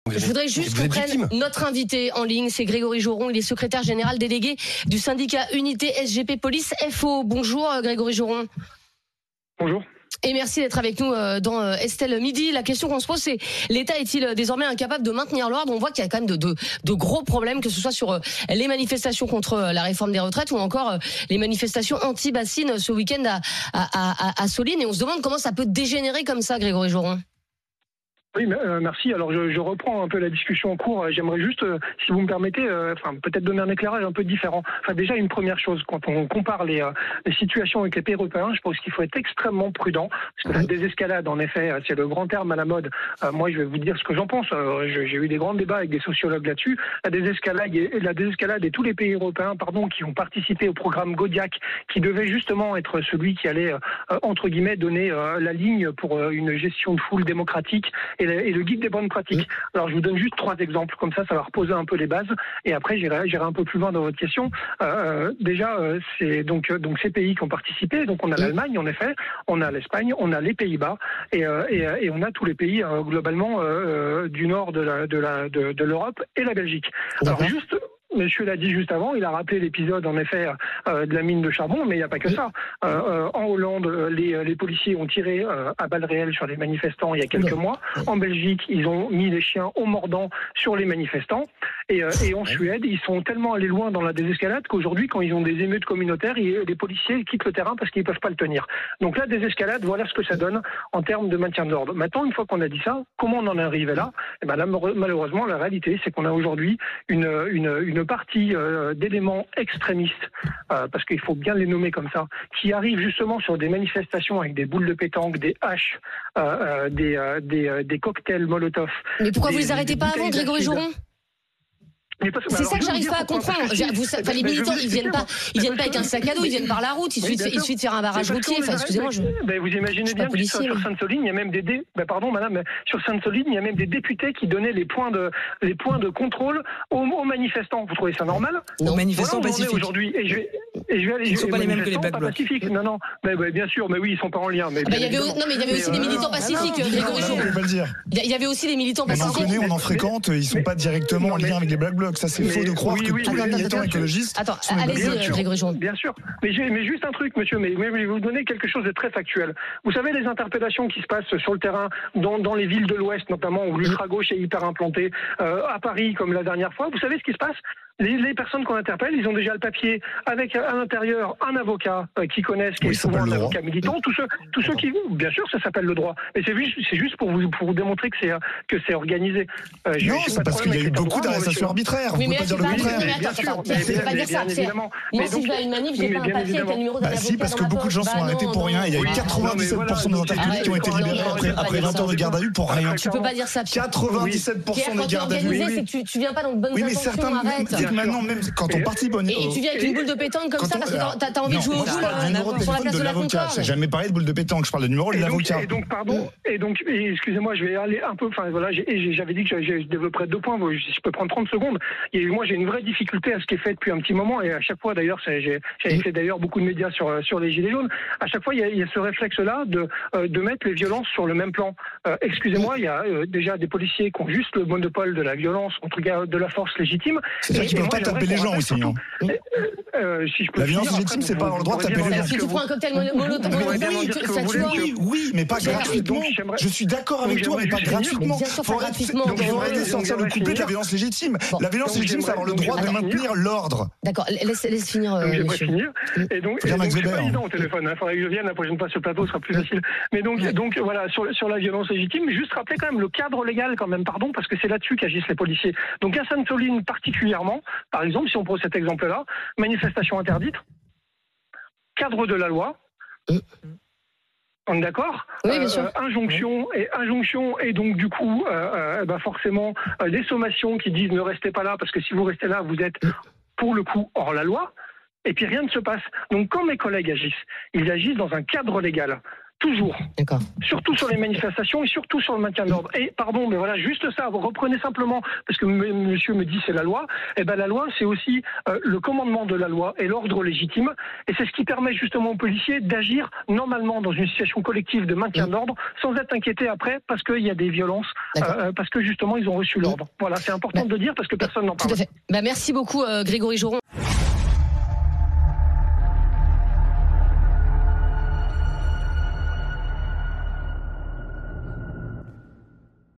Je voudrais juste qu'on prenne notre invité en ligne, c'est Grégory Joron, il est secrétaire général délégué du syndicat Unité SGP Police FO. Bonjour Grégory Joron. Bonjour. Et merci d'être avec nous dans Estelle Midi. La question qu'on se pose, c'est l'État est-il désormais incapable de maintenir l'ordre ? On voit qu'il y a quand même de gros problèmes, que ce soit sur les manifestations contre la réforme des retraites ou encore les manifestations anti-bassines ce week-end à Soline. Et on se demande comment ça peut dégénérer comme ça, Grégory Joron. Oui, merci. Alors, je reprends un peu la discussion en cours. J'aimerais juste, si vous me permettez, peut-être donner un éclairage un peu différent. Déjà, une première chose, quand on compare les situations avec les pays européens, je pense qu'il faut être extrêmement prudent, parce que la désescalade, en effet, c'est le grand terme à la mode. Moi, je vais vous dire ce que j'en pense. J'ai eu des grands débats avec des sociologues là-dessus. La désescalade et tous les pays européens, qui ont participé au programme Godiac, qui devait justement être celui qui allait, entre guillemets, donner la ligne pour une gestion de foule démocratique et le guide des bonnes pratiques. Alors, je vous donne juste 3 exemples, comme ça va reposer un peu les bases, et après, j'irai un peu plus loin dans votre question. C'est donc ces pays qui ont participé, donc on a l'Allemagne, en effet, on a l'Espagne, on a les Pays-Bas, et on a tous les pays, globalement, du nord de l'Europe, et la Belgique. Alors, juste... Monsieur l'a dit juste avant, il a rappelé l'épisode en effet de la mine de charbon, mais il n'y a pas que ça. En Hollande, les policiers ont tiré à balles réelles sur les manifestants il y a quelques mois. En Belgique, ils ont mis les chiens au mordant sur les manifestants. Et en Suède, ils sont tellement allés loin dans la désescalade qu'aujourd'hui, quand ils ont des émeutes communautaires, les policiers quittent le terrain parce qu'ils ne peuvent pas le tenir. Donc la désescalade, voilà ce que ça donne en termes de maintien de l'ordre. Maintenant, une fois qu'on a dit ça, comment on en est arrivé là ? Là, malheureusement, la réalité, c'est qu'on a aujourd'hui une partie d'éléments extrémistes, parce qu'il faut bien les nommer comme ça, qui arrivent justement sur des manifestations avec des boules de pétanque, des haches, des cocktails Molotov. Mais pourquoi vous les arrêtez pas avant, Grégory Joron ? C'est ça que j'arrive pas à comprendre. Les militants, ils viennent pas avec un sac à dos, ils viennent par la route. Il suffit de faire un barrage routier. Excusez-moi. Vous imaginez bien que sur Sainte-Soline, il y a même sur Sainte-Soline, il y a même des députés qui donnaient les points de contrôle aux manifestants. Vous trouvez ça normal ? Aux manifestants pacifiques. Aujourd'hui, ils sont pas les mêmes que les Black Blocs. Non, bien sûr, mais oui, ils sont pas en lien. Mais il y avait aussi des militants pacifiques, Grégory Joron. Il y avait aussi des militants pacifiques. On en connaît, on en fréquente, ils sont pas directement en lien avec les Black Blocs. Ça, c'est faux de croire que tous les militants écologistes... Attends, allez-y, Grégory Joron. Bien sûr. Mais juste un truc, monsieur, mais je vais vous donner quelque chose de très factuel. Vous savez, les interpellations qui se passent sur le terrain, dans les villes de l'Ouest, notamment, où l'ultra-gauche est hyper implantée, à Paris, comme la dernière fois, vous savez ce qui se passe ? Les personnes qu'on interpelle, ils ont déjà le papier avec à l'intérieur un avocat qui connaissent, qui est souvent un avocat militant. Tous ceux qui, bien sûr, ça s'appelle le droit. Mais c'est juste pour vous démontrer que c'est organisé. Non, c'est parce qu'il y a eu beaucoup d'arrestations arbitraires. Oui, mais là, c'est pas dire ça. Moi, si je vais à une manif, j'ai pas un papier avec un numéro d'un avocat. Si, parce que beaucoup de gens sont arrêtés pour rien. Il y a eu 97% des interpellés qui ont été libérés après 20 heures de garde à vue pour rien. Tu peux pas dire ça. 97% des gardes à vue. C'est que tu viens pas dans de bonnes intentions, arrête. Maintenant, même quand on participe et tu viens avec une boule de pétanque comme ça parce que t'as envie de jouer au boule sur la place de la Concorde. J'ai jamais parlé de boule de pétanque, je parle de numéro de l'avocat. Et donc, excusez-moi, je vais aller un peu, j'avais dit que je développerais 2 points, je peux prendre 30 secondes. Et moi, j'ai une vraie difficulté à ce qui est fait depuis un petit moment, et à chaque fois, d'ailleurs, j'avais fait d'ailleurs beaucoup de médias sur les Gilets jaunes. À chaque fois, il y a ce réflexe-là de mettre les violences sur le même plan. Excusez-moi, il y a déjà des policiers qui ont juste le monopole de la violence, en tout cas de la force légitime. C'est ça, qui ne peuvent pas taper les gens aussi. La violence légitime, c'est pas avoir le droit de taper les gens. Si tu prends un cocktail Molotov, oui, mais pas gratuitement. Je suis d'accord avec toi, mais pas gratuitement. Donc il faut arrêter de sortir le couplet de la violence légitime. La violence légitime, c'est avoir le droit de maintenir l'ordre. D'accord, laisse finir. J'aimerais finir. Et donc, je suis pas évident au téléphone. Il faudrait que je vienne la prochaine fois sur le plateau, ce sera plus facile. Mais donc voilà, sur la violence légitime, juste rappeler quand même le cadre légal, parce que c'est là-dessus qu'agissent les policiers. Donc à Sainte-Soline particulièrement, par exemple, si on prend cet exemple-là, manifestation interdite, cadre de la loi. On est d'accord ? Oui, bien sûr. Injonction et donc du coup, forcément, des sommations qui disent ne restez pas là parce que si vous restez là, vous êtes pour le coup hors la loi. Et puis rien ne se passe. Donc quand mes collègues agissent, ils agissent dans un cadre légal. Toujours. D'accord. Surtout sur les manifestations et surtout sur le maintien de l'ordre. Et pardon, mais voilà, juste ça, vous reprenez simplement, parce que monsieur me dit c'est la loi, eh ben la loi c'est aussi le commandement de la loi et l'ordre légitime, et c'est ce qui permet justement aux policiers d'agir normalement dans une situation collective de maintien de l'ordre, sans être inquiétés après parce qu'il y a des violences, parce que justement ils ont reçu l'ordre. Voilà, c'est important de le dire parce que personne n'en parle. Tout à fait. Merci beaucoup Grégory Joron.